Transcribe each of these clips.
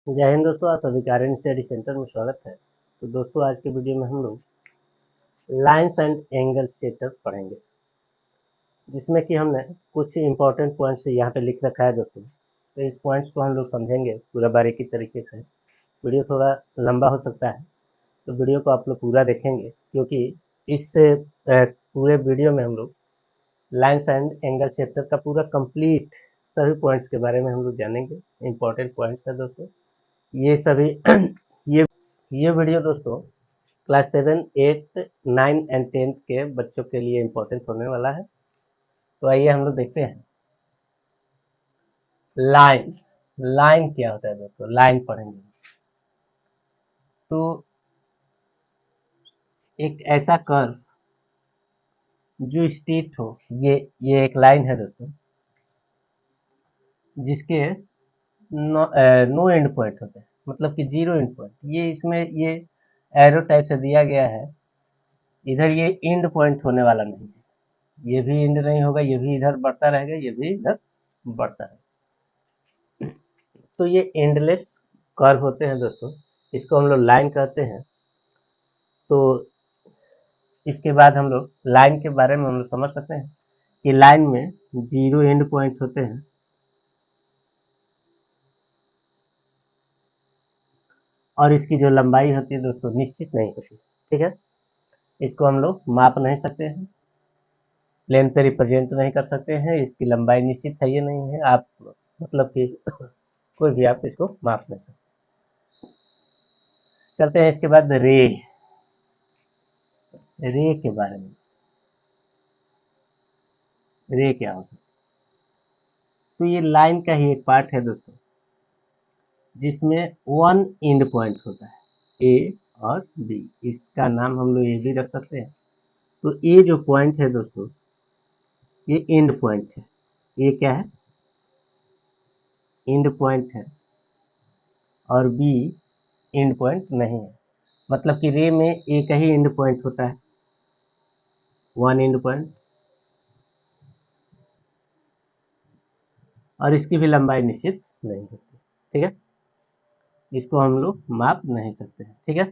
जय हिंद दोस्तों, आप सभी का आर्यन स्टडी सेंटर में स्वागत है। तो दोस्तों, आज के वीडियो में हम लोग लाइन्स एंड एंगल्स चैप्टर पढ़ेंगे, जिसमें कि हमने कुछ इंपॉर्टेंट पॉइंट्स यहाँ पे लिख रखा है दोस्तों। तो इस पॉइंट्स को हम लोग समझेंगे पूरा बारीकी तरीके से। वीडियो थोड़ा लंबा हो सकता है, तो वीडियो को आप लोग पूरा देखेंगे, क्योंकि इस पूरे वीडियो में हम लोग लाइन्स एंड एंगल चैप्टर का पूरा कंप्लीट सभी पॉइंट्स के बारे में हम लोग जानेंगे। इंपॉर्टेंट पॉइंट्स है दोस्तों ये सभी। ये ये वीडियो दोस्तों क्लास 7, 8, 9 एंड 10 के बच्चों के लिए इम्पोर्टेंट होने वाला है। तो आइए हम लोग देखते हैं। लाइन लाइन क्या होता है दोस्तों? लाइन पढ़ेंगे तो एक ऐसा कर्व जो स्ट्रेट हो, ये एक लाइन है दोस्तों, जिसके नो एंड पॉइंट होते हैं, मतलब कि जीरो एंड पॉइंट। ये इसमें ये एरो टाइप से दिया गया है। इधर ये एंड पॉइंट होने वाला नहीं है, ये भी एंड नहीं होगा, ये भी इधर बढ़ता रहेगा, ये भी इधर बढ़ता रहेगा। तो ये एंडलेस कर्व होते हैं दोस्तों, इसको हम लोग लाइन कहते हैं। तो इसके बाद हम लोग लाइन के बारे में हम लोग समझ सकते हैं कि लाइन में जीरो एंड पॉइंट होते हैं, और इसकी जो लंबाई होती है दोस्तों निश्चित नहीं होती। ठीक है, इसको हम लोग माप नहीं सकते हैं, प्लेन पे रिप्रेजेंट नहीं कर सकते हैं। इसकी लंबाई निश्चित है, ये नहीं है आप, मतलब कि कोई भी आप इसको माप नहीं सकते। चलते हैं इसके बाद रे के बारे में। रे क्या होता है? तो ये लाइन का ही एक पार्ट है दोस्तों, जिसमें वन एंड पॉइंट होता है, ए और बी। इसका नाम हम लोग ए भी रख सकते हैं। तो ए जो पॉइंट है दोस्तों, ये एंड पॉइंट है। ए क्या है? एंड पॉइंट है, और बी एंड पॉइंट नहीं है। मतलब कि रे में एक ही एंड पॉइंट होता है, वन एंड पॉइंट, और इसकी भी लंबाई निश्चित नहीं होती। ठीक है, इसको हम लोग माप नहीं सकते हैं। ठीक है,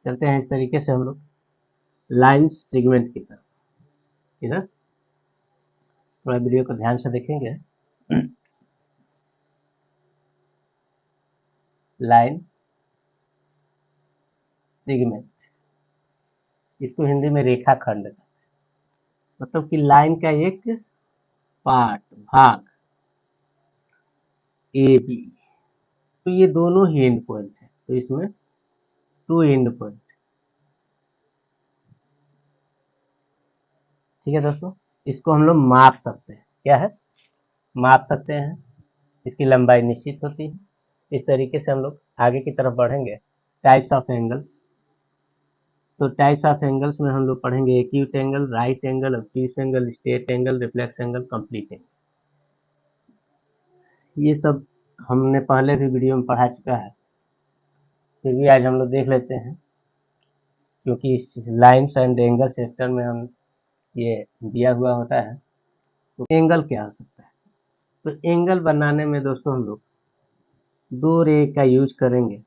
चलते हैं इस तरीके से हम लोग लाइन सेगमेंट की तरफ। इधर थोड़ा वीडियो को ध्यान से देखेंगे। लाइन सेगमेंट, इसको हिंदी में रेखा खंड, मतलब कि लाइन का एक पार्ट, भाग, ए बी। तो ये दोनों ही एंड पॉइंट है, तो इसमें टू एंड पॉइंट। ठीक है दोस्तों, इसको हम लोग माप सकते हैं। क्या है? माप सकते हैं। इसकी लंबाई निश्चित होती है। इस तरीके से हम लोग आगे की तरफ बढ़ेंगे। Types of angles. तो टाइप्स ऑफ एंगल्स में हम लोग पढ़ेंगे acute angle, right angle, obtuse angle, straight angle, reflex angle, complete angle. ये सब हमने पहले भी वीडियो में पढ़ा चुका है, फिर भी आज हम लोग देख लेते हैं, क्योंकि इस लाइन्स एंड एंगल सेक्टर में हम ये दिया हुआ होता है। तो एंगल क्या हो सकता है? तो एंगल बनाने में दोस्तों हम लोग दो रे का यूज करेंगे,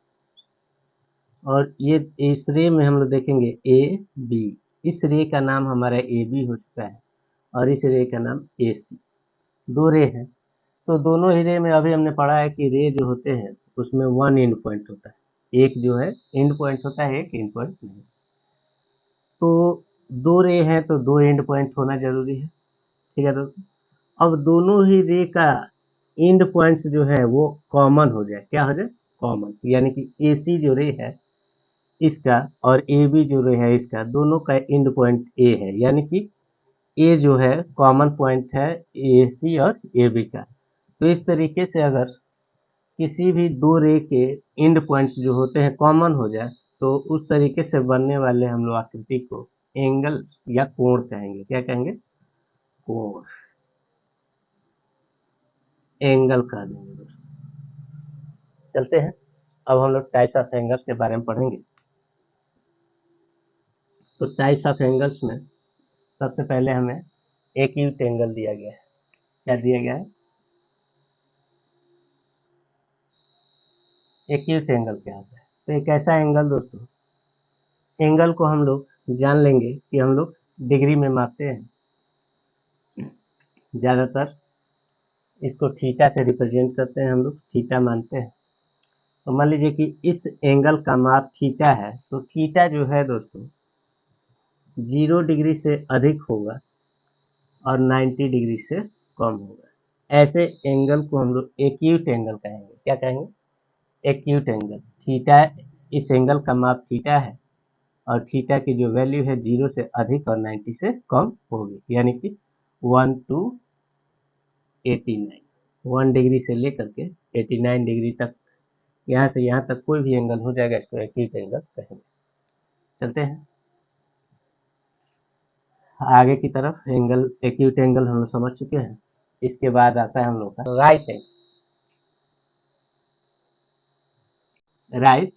और ये इस रे में हम लोग देखेंगे ए बी। इस रे का नाम हमारा ए बी हो चुका है, और इस रे का नाम ए सी। दो रे हैं, तो दोनों ही रे में अभी हमने पढ़ा है कि रे जो होते हैं उसमें वन एंड पॉइंट होता है, एक जो है एंड पॉइंट होता है, एक एंड पॉइंट नहीं। तो दो रे हैं तो दो एंड पॉइंट होना जरूरी है। ठीक है दोस्तों, अब दोनों ही रे का एंड पॉइंट्स जो है वो कॉमन हो जाए। क्या हो जाए? कॉमन, यानी कि ए सी जो रे है इसका, और ए बी जो रे है इसका, दोनों का एंड पॉइंट ए है, यानी कि ए जो है कॉमन पॉइंट है ए सी और ए बी का। तो इस तरीके से अगर किसी भी दो रे के एंड पॉइंट्स जो होते हैं कॉमन हो जाए, तो उस तरीके से बनने वाले हम लोग आकृति को एंगल या कोण कहेंगे। क्या कहेंगे? कोण, एंगल कह देंगे दोस्तों। चलते हैं, अब हम लोग टाइप्स ऑफ एंगल्स के बारे में पढ़ेंगे। तो टाइप्स ऑफ एंगल्स में सबसे पहले हमें एक्यूट एंगल दिया गया है। क्या दिया गया है? एक्यूट एंगल क्या होता है? तो एक ऐसा एंगल दोस्तों, एंगल को हम लोग जान लेंगे कि हम लोग डिग्री में मापते हैं, ज़्यादातर इसको थीटा से रिप्रेजेंट करते हैं, हम लोग थीटा मानते हैं। तो मान लीजिए कि इस एंगल का माप थीटा है, तो थीटा जो है दोस्तों 0 डिग्री से अधिक होगा और 90 डिग्री से कम होगा। ऐसे एंगल को हम लोग एक्यूट एंगल कहेंगे। क्या कहेंगे? Acute angle. थीटा, इस एंगल का माप थीटा है और थीटा की जो वैल्यू है 0 से अधिक और 90 से कम होगी, यानी कि 1 to 89, 1 डिग्री से लेकर के 89 डिग्री तक, यहाँ से यहाँ तक कोई भी एंगल हो जाएगा, इसको एक्यूट एंगल कहेंगे। चलते हैं आगे की तरफ। एंगल, एक्यूट एंगल हम लोग समझ चुके हैं। इसके बाद आता है हम लोग का right angle. Right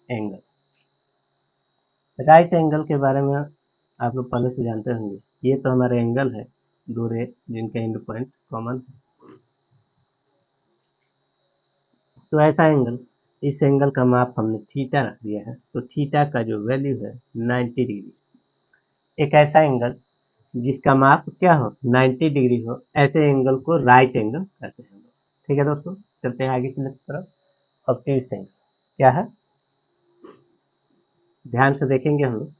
angle, right angle के बारे में आप लोग पहले से जानते होंगे। ये तो हमारा एंगल है, दो रे जिनका एंड पॉइंट कॉमन है। तो ऐसा एंगल, इस एंगल का माप हमने थीटा रख दिया है, तो थीटा का जो वैल्यू है 90 डिग्री। एक ऐसा एंगल जिसका माप क्या हो, 90 डिग्री हो, ऐसे एंगल को राइट एंगल कहते हैं। ठीक है दोस्तों, चलते हैं आगे की तरफ। ऑब्ट्यूज एंगल क्या है, ध्यान से देखेंगे हम लोग।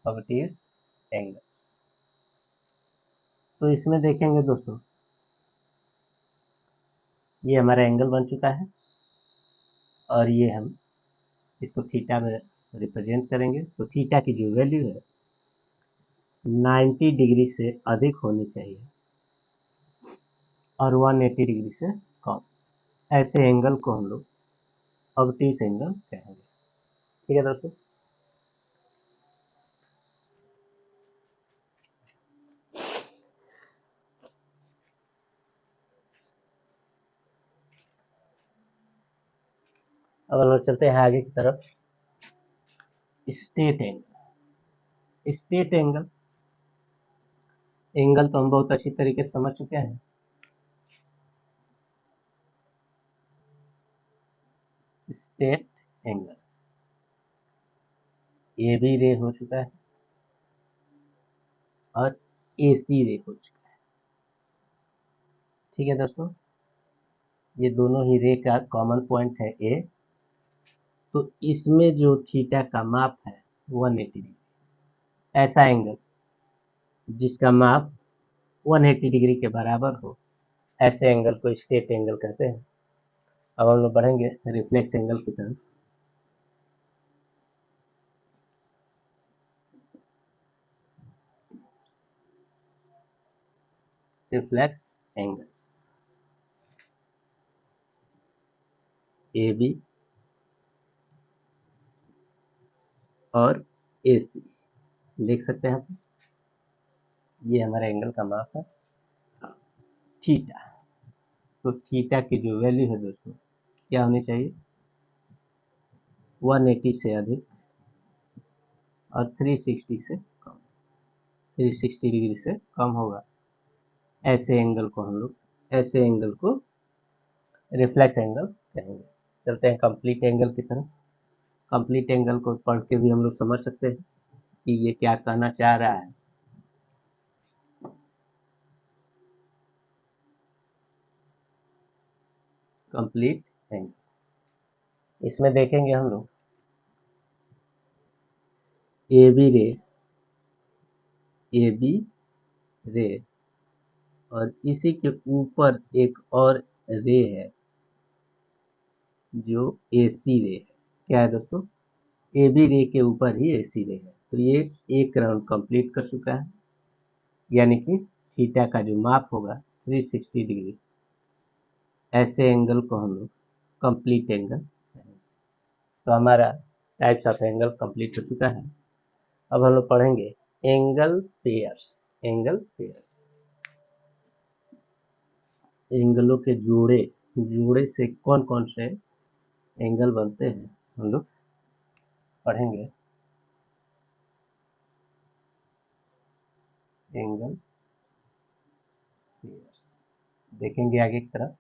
ऑब्ट्यूज एंगल, तो इसमें देखेंगे दोस्तों, ये हमारा एंगल बन चुका है और ये हम इसको थीटा में रिप्रेजेंट करेंगे। तो थीटा की जो वैल्यू है 90 डिग्री से अधिक होनी चाहिए और 180 डिग्री से कम। ऐसे एंगल को हम लोग ऑब्ट्यूज एंगल कहेंगे। ठीक है दोस्तों, अब हम लोग चलते हैं आगे की तरफ। State angle, state angle, angle तो हम बहुत अच्छी तरीके से समझ चुके हैं। स्टेट एंगल, ए बी रे हो चुका है और ए सी रे हो चुका है। ठीक है दोस्तों, ये दोनों ही रे का कॉमन पॉइंट है ए, तो इसमें जो थीटा का माप है 180 डिग्री। ऐसा एंगल जिसका माप 180 डिग्री के बराबर हो, ऐसे एंगल को स्टेट एंगल कहते हैं। अब हम लोग बढ़ेंगे रिफ्लेक्स एंगल की तरफ। रिफ्लेक्स एंगल्स, ए बी और ए सी, देख सकते हैं आप, ये हमारे एंगल का माप है थीटा। तो थीटा की जो वैल्यू है दोस्तों क्या होनी चाहिए, 180 से अधिक और 360 से कम, 360 डिग्री से कम होगा। ऐसे एंगल को हम लोग, ऐसे एंगल को रिफ्लेक्स एंगल कहेंगे। चलते हैं कंप्लीट एंगल की तरफ। कंप्लीट एंगल को पढ़ के भी हम लोग समझ सकते हैं कि ये क्या कहना चाह रहा है। कंप्लीट एंगल, इसमें देखेंगे हम लोग ए बी रे, ए बी रे और इसी के ऊपर एक और रे है जो ए सी रे है। क्या है दोस्तों, ए बी रे के ऊपर ही ए सी रे है। तो ये एक राउंड कंप्लीट कर चुका है, यानी कि थीटा का जो माप होगा 360 डिग्री। ऐसे एंगल को हम लोग कंप्लीट एंगल कहेंगे। तो हमारा टाइप्स ऑफ एंगल कंप्लीट हो चुका है। अब हम लोग पढ़ेंगे एंगल पेयर्स। एंगल पेयर्स, एंगलों के जोड़े, जोड़े से कौन कौन से एंगल बनते हैं हम लोग पढ़ेंगे। एंगल पेयर्स, देखेंगे आगे की तरफ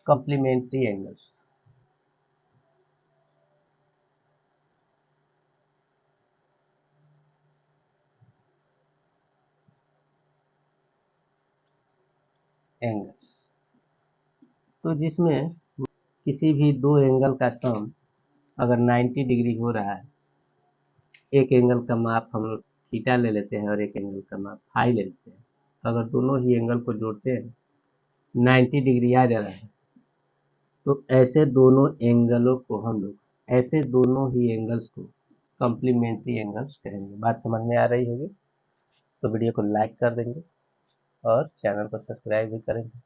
कॉम्प्लीमेंट्री एंगल्स। एंगल्स तो जिसमें किसी भी दो एंगल का सम अगर 90 डिग्री हो रहा है, एक एंगल का माप हम लोग थीटा ले लेते हैं और एक एंगल का माप फाई ले लेते हैं, तो अगर दोनों ही एंगल को जोड़ते हैं 90 डिग्री आ जा रहा है, तो ऐसे दोनों एंगलों को हम लोग, ऐसे दोनों ही एंगल्स को कॉम्प्लीमेंट्री एंगल्स कहेंगे। बात समझ में आ रही होगी तो वीडियो को लाइक कर देंगे और चैनल को सब्सक्राइब भी करेंगे।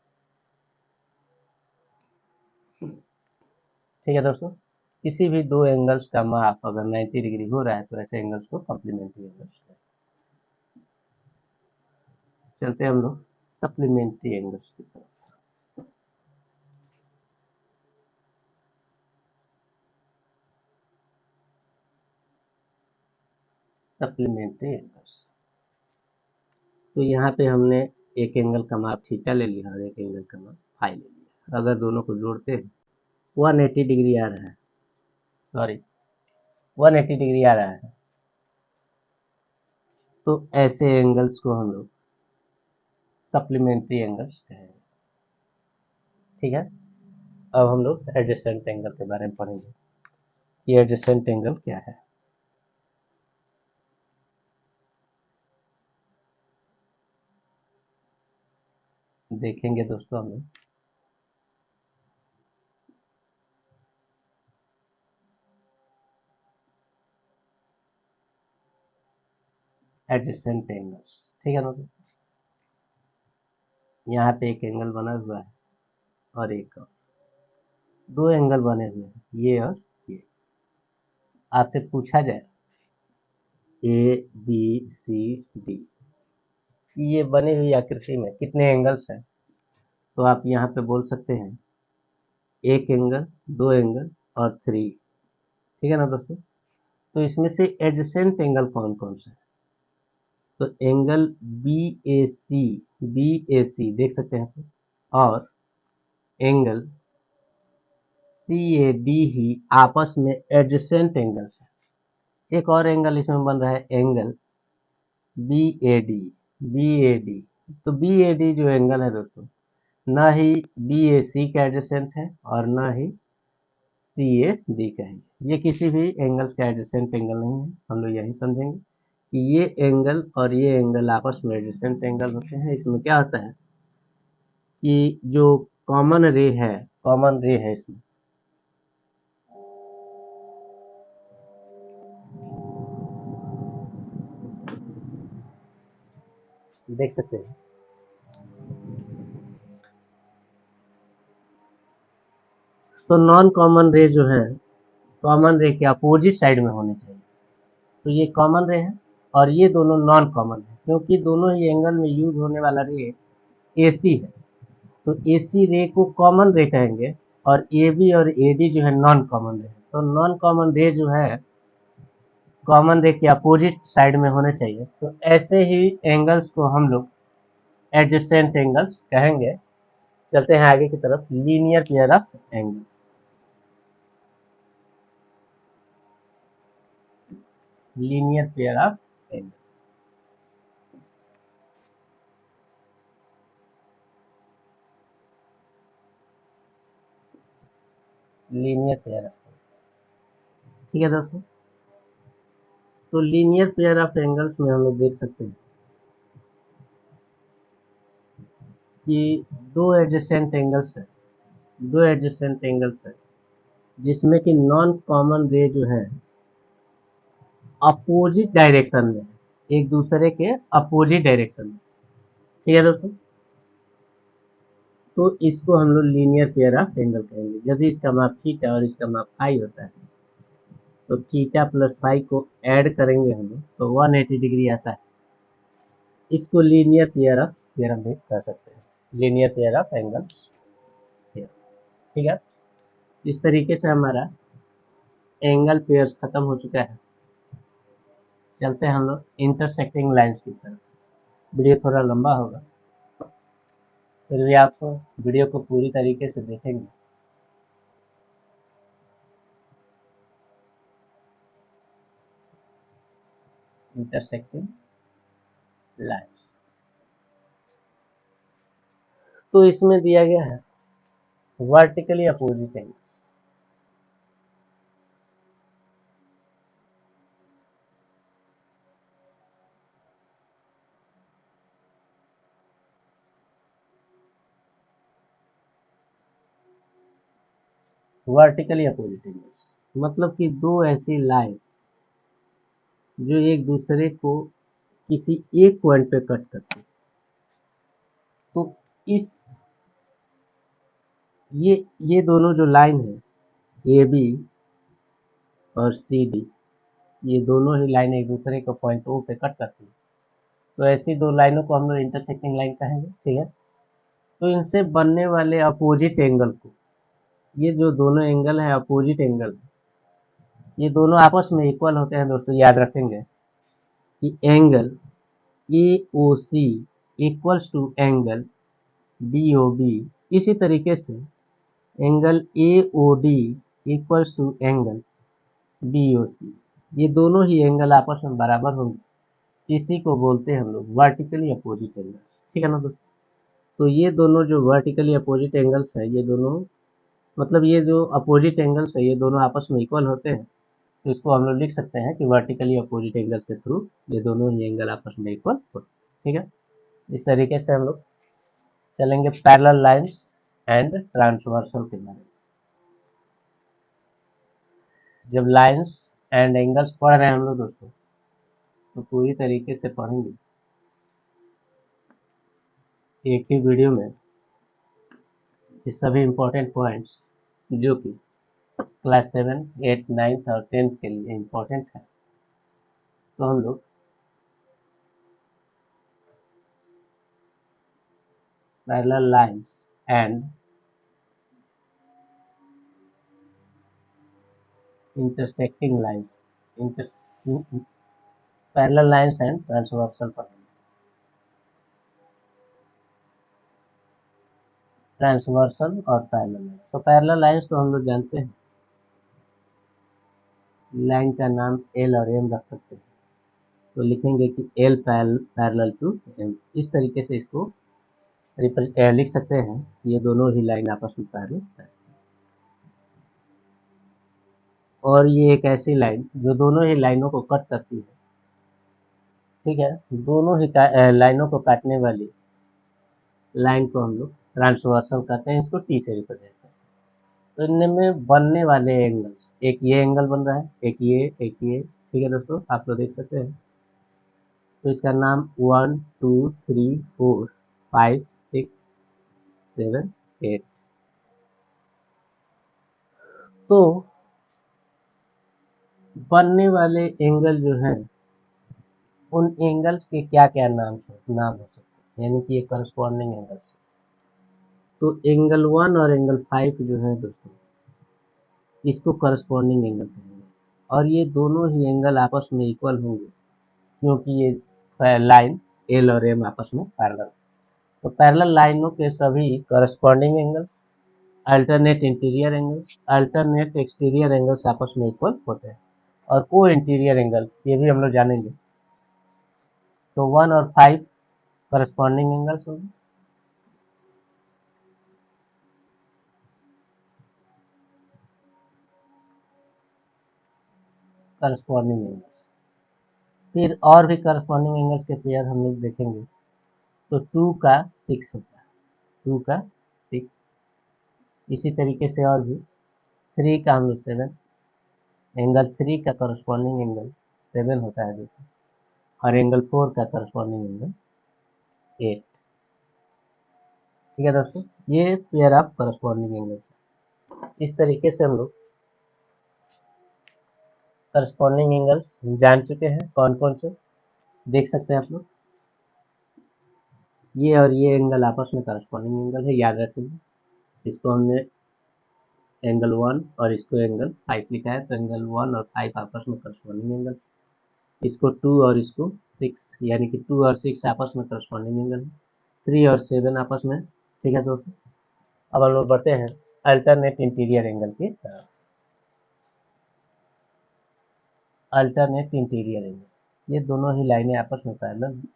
ठीक है दोस्तों, किसी भी दो एंगल्स का माप अगर 90 डिग्री हो रहा है तो ऐसे एंगल्स को कॉम्प्लीमेंट्री एंगल्स कहेंगे। चलते हैं हम लोग सप्लीमेंट्री एंगल्स की तरफ। सप्लीमेंट्री एंगल्स तो यहाँ पे हमने एक एंगल का माप थीटा ले लिया और एक एंगल का माप फाई ले लिया। अगर दोनों को जोड़ते हैं 180 डिग्री आ रहा है, सॉरी 180 डिग्री आ रहा है, तो ऐसे एंगल्स को हम लोग सप्लीमेंट्री एंगल्स कहेंगे। ठीक है, अब हम लोग एडजेसेंट एंगल के बारे में पढ़ेंगे कि एडजेसेंट एंगल क्या है। देखेंगे दोस्तों हम लोग एडजेसेंट एंगल्स। ठीक है दोस्तों, यहाँ पे एक एंगल बना हुआ है और एक और, दो एंगल बने हुए हैं, ये और ये। आपसे पूछा जाए ए बी सी डी, ये बनी हुई आकृति में कितने एंगल्स हैं, तो आप यहाँ पे बोल सकते हैं एक एंगल, दो एंगल और थ्री। ठीक है ना दोस्तों, तो इसमें से एडजेसेंट एंगल कौन कौन से हैं, तो एंगल बी ए सी देख सकते हैं और एंगल सी ए डी ही आपस में एडजेसेंट एंगल्स है। एक और एंगल इसमें बन रहा है एंगल बी ए डी। तो बी ए डी जो एंगल है दोस्तों, ना ही बी ए सी का एडजेसेंट है और ना ही सी ए डी का है। ये किसी भी एंगल्स का एडजेसेंट एंगल नहीं है। हम लोग यही समझेंगे कि ये एंगल और ये एंगल आपस में एडजेसेंट एंगल होते हैं। इसमें क्या होता है कि जो कॉमन रे है इसमें, देख सकते हैं, तो नॉन कॉमन रे जो है, कॉमन रे के अपोजिट साइड में होने चाहिए। तो ये कॉमन रे है और ये दोनों नॉन कॉमन है, क्योंकि दोनों ही एंगल में यूज होने वाला रे एसी है। तो एसी रे को कॉमन रे कहेंगे और ए बी और ए डी जो है नॉन कॉमन रे। तो नॉन कॉमन रे जो है कॉमन रे के अपोजिट साइड में होने चाहिए। तो ऐसे ही एंगल्स को हम लोग एडजेसेंट एंगल्स कहेंगे। चलते हैं आगे की तरफ, linear pair of angle. Linear pair of angle, linear pair of, ठीक है दोस्तों। तो लीनियर पेयर ऑफ एंगल्स में हम लोग देख सकते हैं कि दो एडजेसेंट एंगल्स है, दो एडजेसेंट एंगल्स है जिसमें कि नॉन कॉमन रे जो है अपोजिट डायरेक्शन में, एक दूसरे के अपोजिट डायरेक्शन में। ठीक है दोस्तों, तो इसको हम लोग लीनियर पेयर ऑफ एंगल कहेंगे। यदि इसका माप थीटा और इसका माप फाई होता है, तो थीटा प्लस फाई को ऐड करेंगे हम लोग तो 180 डिग्री आता है। इसको लीनियर पेयर ऑफ थ्योरम भी कह सकते हैं, लीनियर पेयर ऑफ एंगल्स। ठीक है, इस तरीके से हमारा एंगल पेयर्स खत्म हो चुका है। चलते हैं हम लोग इंटरसेक्टिंग लाइंस की तरफ। वीडियो थोड़ा लंबा होगा। फिर भी आप वीडियो को पूरी तरीके से देखेंगे। इंटरसेक्टिंग लाइन्स, तो इसमें दिया गया है vertically opposite angles. Vertically opposite angles मतलब कि दो ऐसी लाइन जो एक दूसरे को किसी एक पॉइंट पे कट करती है। तो इस ये दोनों जो लाइन है ए बी और सी डी, ये दोनों ही लाइन एक दूसरे को पॉइंट ओ पे कट करती है। तो ऐसी दो लाइनों को हम लोग इंटरसेक्टिंग लाइन कहेंगे, ठीक है। तो इनसे बनने वाले अपोजिट एंगल को, ये जो दोनों एंगल है अपोजिट एंगल, ये दोनों आपस में इक्वल होते हैं दोस्तों। याद रखेंगे कि angle A O C equals to angle D O B, इसी तरीके से angle A O D equals to angle B O C, ये दोनों ही एंगल आपस में बराबर होंगे। इसी को बोलते हैं हम लोग वर्टिकली अपोजिट एंगल्स, ठीक है ना दोस्तों। तो ये दोनों जो वर्टिकली अपोजिट एंगल्स है, ये दोनों मतलब ये जो अपोजिट एंगल्स है ये दोनों आपस में इक्वल होते हैं। तो इसको हम लोग लिख सकते हैं कि वर्टिकली अपोजिट एंगल्स के थ्रू ये दोनों ही एंगल आपस में इक्वल होते हैं, ठीक है। इस तरीके से हम लोग चलेंगे पैरेलल लाइंस एंड ट्रांसवर्सल के बारे में। जब लाइंस एंड एंगल्स पढ़ रहे हैं हम लोग दोस्तों, तो पूरी तरीके से पढ़ेंगे एक ही वीडियो में ये सभी इंपॉर्टेंट पॉइंट्स जो कि क्लास 7, 8, 9 और 10 के लिए इम्पोर्टेंट है। तो हम लोग parallel lines and intersecting lines, parallel lines and transversal पढ़ेंगे। ट्रांसवर्सल और पैरेलल लाइंस, तो पैरेलल लाइंस तो हम लोग जानते हैं, लाइन का नाम एल और एम रख सकते हैं। तो लिखेंगे कि एल पैरेलल टू एम, इस तरीके से इसको लिख सकते हैं। ये दोनों ही लाइन आपस में पैरेलल है, और ये एक ऐसी लाइन जो दोनों ही लाइनों को कट करती है, ठीक है। दोनों ही लाइनों को काटने वाली लाइन को हम लोग ट्रांसवर्सल कहते हैं, इसको टी से रिप्रेजेंट करते हैं। तो इनमें बनने वाले एंगल्स, एक ये एंगल बन रहा है, एक ये, ठीक है दोस्तों, आप लोग देख सकते हैं। तो इसका नाम 1 2 3 4 5 6 7 8। तो बनने वाले एंगल जो हैं, उन एंगल्स के क्या क्या नाम हो सकते हैं, यानी कि ये करस्पॉन्डिंग एंगल्स। तो एंगल 1 और एंगल 5 जो है दोस्तों, इसको करस्पॉन्डिंग एंगल कहेंगे, और ये दोनों ही एंगल आपस में इक्वल होंगे क्योंकि ये लाइन एल और एम आपस में पैरेलल। तो पैरेलल लाइनों के सभी corresponding angles, alternate interior angles, alternate exterior angles आपस में इक्वल होते हैं। और को इंटीरियर एंगल ये भी हम लोग जानेंगे। तो 1 और 5 करस्पॉन्डिंग एंगल्स होंगे, करस्पॉन्डिंग एंगल्स। फिर और भी करस्पॉन्डिंग एंगल्स के पेयर हम लोग देखेंगे। तो 2 का 6 होता है, 2 का 6। इसी तरीके से और भी 3 का हम लोग 7, एंगल 3 का करस्पॉन्डिंग एंगल 7 होता है दोस्तों, और एंगल 4 का करस्पॉन्डिंग एंगल 8, ठीक है दोस्तों। ये पेयर ऑफ करस्पॉन्डिंग एंगल्स है। इस तरीके से हम लोग करस्पॉन्डिंग एंगल्स जान चुके हैं, कौन कौन से देख सकते हैं आप लोग। ये और ये एंगल आपस में करस्पॉन्डिंग एंगल है, याद रखेंगे। इसको हमने एंगल 1 और इसको एंगल 5 लिखा है, तो एंगल 1 और 5 आपस में करस्पॉन्डिंग एंगल। इसको 2 और इसको 6, यानी कि 2 और 6 आपस में करस्पॉन्डिंग एंगल है। 3 और 7 आपस में ठीक है दोस्तों, अब हम लोग बढ़ते हैं अल्टरनेट इंटीरियर एंगल की तरफ। अल्टरनेट इंटीरियर एंगल, ये दोनों ही लाइनें आपस में पैरेलल हैं।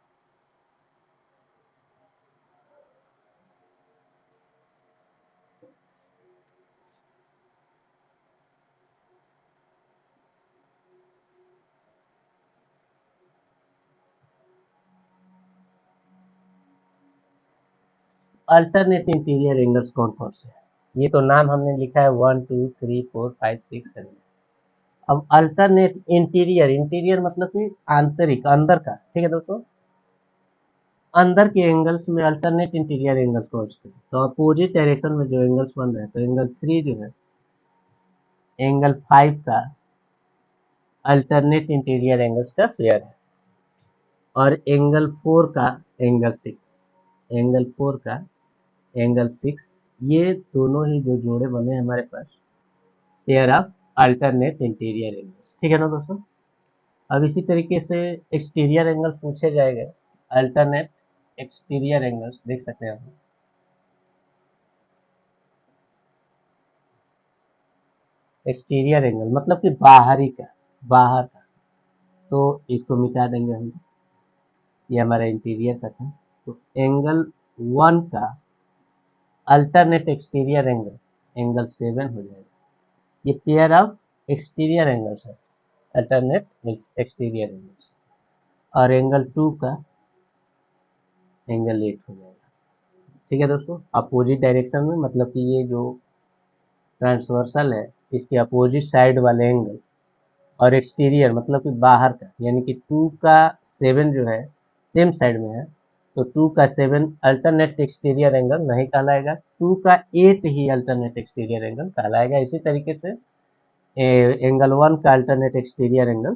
अल्टरनेट इंटीरियर एंगल्स कौन कौन से हैं? ये तो नाम हमने लिखा है 1 2 3 4 5 6 7। अब अल्टरनेट इंटीरियर, इंटीरियर मतलब कि आंतरिक, अंदर का, ठीक है दोस्तों। अंदर के एंगल्स में अल्टरनेट इंटीरियर एंगल्स कौन से हैं? तो अपोजिट डायरेक्शन में जो एंगल्स बन रहे हैं, तो एंगल 3 जो है एंगल 5 का अल्टरनेट इंटीरियर एंगल्स का पेयर है, और एंगल 4 का एंगल 6, एंगल 4 का एंगल 6, ये दोनों ही जो जोड़े बने हैं हमारे पास pair of alternate interior angles, ठीक है ना दोस्तों। अब इसी तरीके से एक्सटीरियर एंगल्स पूछे जाएंगे, अल्टरनेट एक्सटीरियर एंगल्स देख सकते हैं हम। एक्सटीरियर एंगल मतलब कि बाहरी का, बाहर का, तो इसको मिटा देंगे हम, ये हमारा इंटीरियर का था। तो एंगल 1 का अल्टरनेट एक्सटीरियर एंगल एंगल 7 हो जाएगा। ये पेयर ऑफ एक्सटीरियर एंगल्स है, अल्टरनेट एक्सटीरियर एंगल्स। और एंगल 2 का एंगल 8 हो जाएगा, ठीक है दोस्तों। अपोजिट डायरेक्शन में मतलब कि ये जो ट्रांसवर्सल है इसके अपोजिट साइड वाले एंगल, और एक्सटीरियर मतलब कि बाहर का, यानी कि 2 का 7 जो है सेम साइड में है, तो 2 का 7 अल्टरनेट एक्सटीरियर एंगल नहीं कहलाएगा, 2 का 8 ही अल्टरनेट एक्सटीरियर एंगल कहलाएगा। इसी तरीके से एंगल 1 का अल्टरनेट एक्सटीरियर एंगल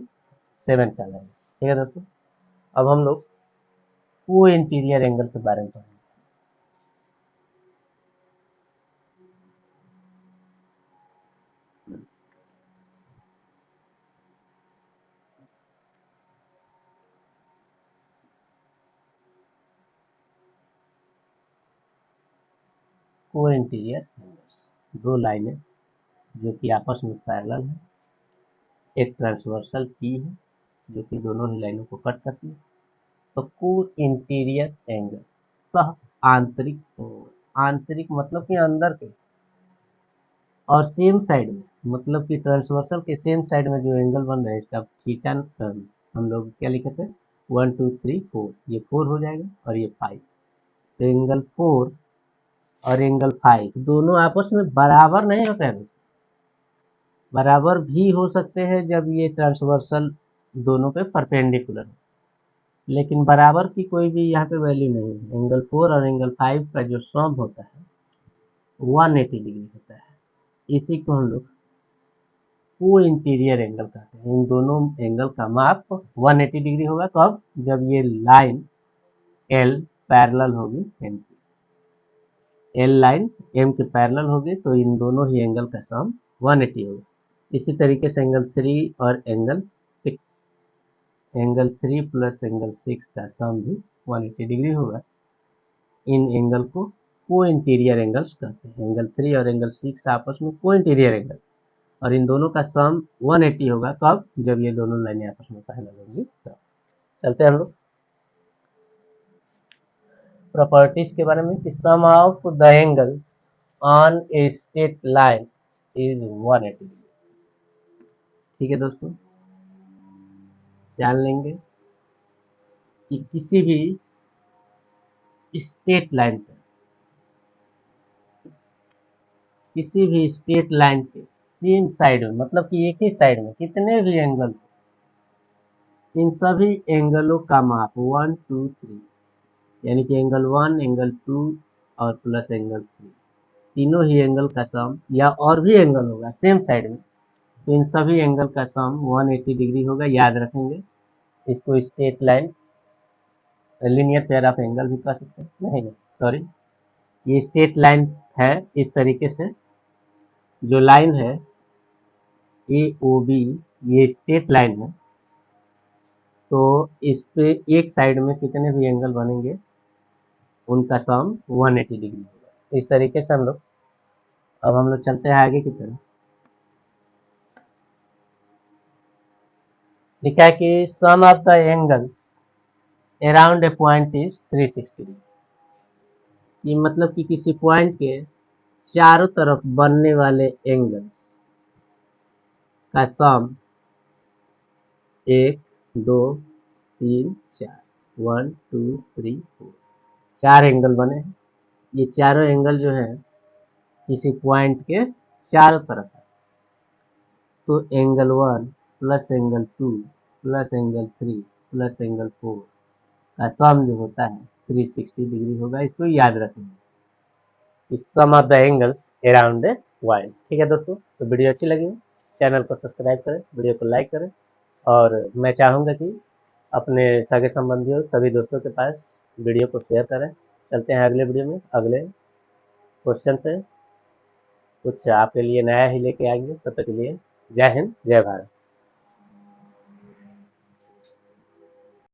7 कहलाएगा, ठीक है दोस्तों। अब हम लोग को इंटीरियर एंगल के बारे में पढ़ेंगे। को इंटीरियर एंगल्स, दो लाइनें जो कि आपस में पैरेलल है, एक ट्रांसवर्सल की है जो कि दोनों ही लाइनों को कट करती है। तो को इंटीरियर एंगल सह आंतरिक एंगल, आंतरिक मतलब कि अंदर के, और सेम साइड में मतलब कि ट्रांसवर्सल के सेम साइड में जो एंगल बन रहा है इसका थीटा हम लोग क्या लिखे थे 1 2 3 4, ये 4 हो जाएगा और ये 5। तो एंगल 4 और एंगल 5 दोनों आपस में बराबर नहीं होते हैं, बराबर भी हो सकते हैं जब ये ट्रांसवर्सल दोनों पे परपेंडिकुलर है, लेकिन बराबर की कोई भी यहाँ पे वैल्यू नहीं है। एंगल 4 और एंगल 5 का जो सम होता है 180 डिग्री होता है, इसी को हम लोग को इंटीरियर एंगल कहते हैं। इन दोनों एंगल का माप 180 डिग्री होगा, कब? जब ये लाइन एल पैरेलल होगी एम की, एल लाइन एम के पैरेलल होगी, तो इन दोनों ही एंगल का सम 180 होगा। इसी तरीके से एंगल 3 और एंगल 6, एंगल 3 प्लस एंगल 6 का सम भी 180 डिग्री होगा। इन एंगल को इंटीरियर एंगल्स कहते हैं। एंगल 3 और एंगल 6 आपस में को इंटीरियर एंगल, और इन दोनों का सम 180 होगा, कब? जब ये दोनों लाइनें आपस में पैरेलल होंगी। तो चलते हैं हम लोग प्रॉपर्टीज के बारे में कि sum of the angles on a straight line is 180। ठीक है दोस्तों, जान लेंगे कि किसी भी स्ट्रेट लाइन पर, किसी भी स्ट्रेट लाइन के सेम साइड में मतलब कि एक ही साइड में कितने भी एंगल, इन सभी एंगलों का माप 1 2 3, यानी कि एंगल 1 एंगल 2 और प्लस एंगल 3, तीनों ही एंगल का सम, या और भी एंगल होगा सेम साइड में, तो इन सभी एंगल का सम 180 डिग्री होगा। याद रखेंगे इसको straight line linear pair of angle भी कह सकते हैं, नहीं सॉरी, ये स्ट्रेट लाइन है। इस तरीके से जो लाइन है ए ओ बी, ये स्ट्रेट लाइन है, तो इस पे एक साइड में कितने भी एंगल बनेंगे उनका सम 180 डिग्री होगा। इस तरीके से हम लोग चलते हैं आगे की तरफ। लिखा है कि sum of the angles around a point is 360 degree. ये मतलब कि किसी पॉइंट के चारों तरफ बनने वाले एंगल्स का सम 1 2 3 4 1 2 3 4 4 एंगल बने हैं। ये चारों एंगल जो है किसी पॉइंट के चारों तरफ है। तो angle 1 plus angle 2 plus angle 3 plus angle 4 का सम जो होता है 360 डिग्री होगा। इसको याद रखेंगे, इस sum of the angles around a point. ठीक है दोस्तों, तो वीडियो अच्छी लगी चैनल को सब्सक्राइब करें, वीडियो को लाइक करें, और मैं चाहूँगा कि अपने सगे संबंधियों सभी दोस्तों के पास वीडियो को शेयर करें। चलते हैं अगले वीडियो में, अगले क्वेश्चन पे कुछ आपके लिए नया ही लेके आएंगे। तब तक के लिए जय हिंद, जय भारत।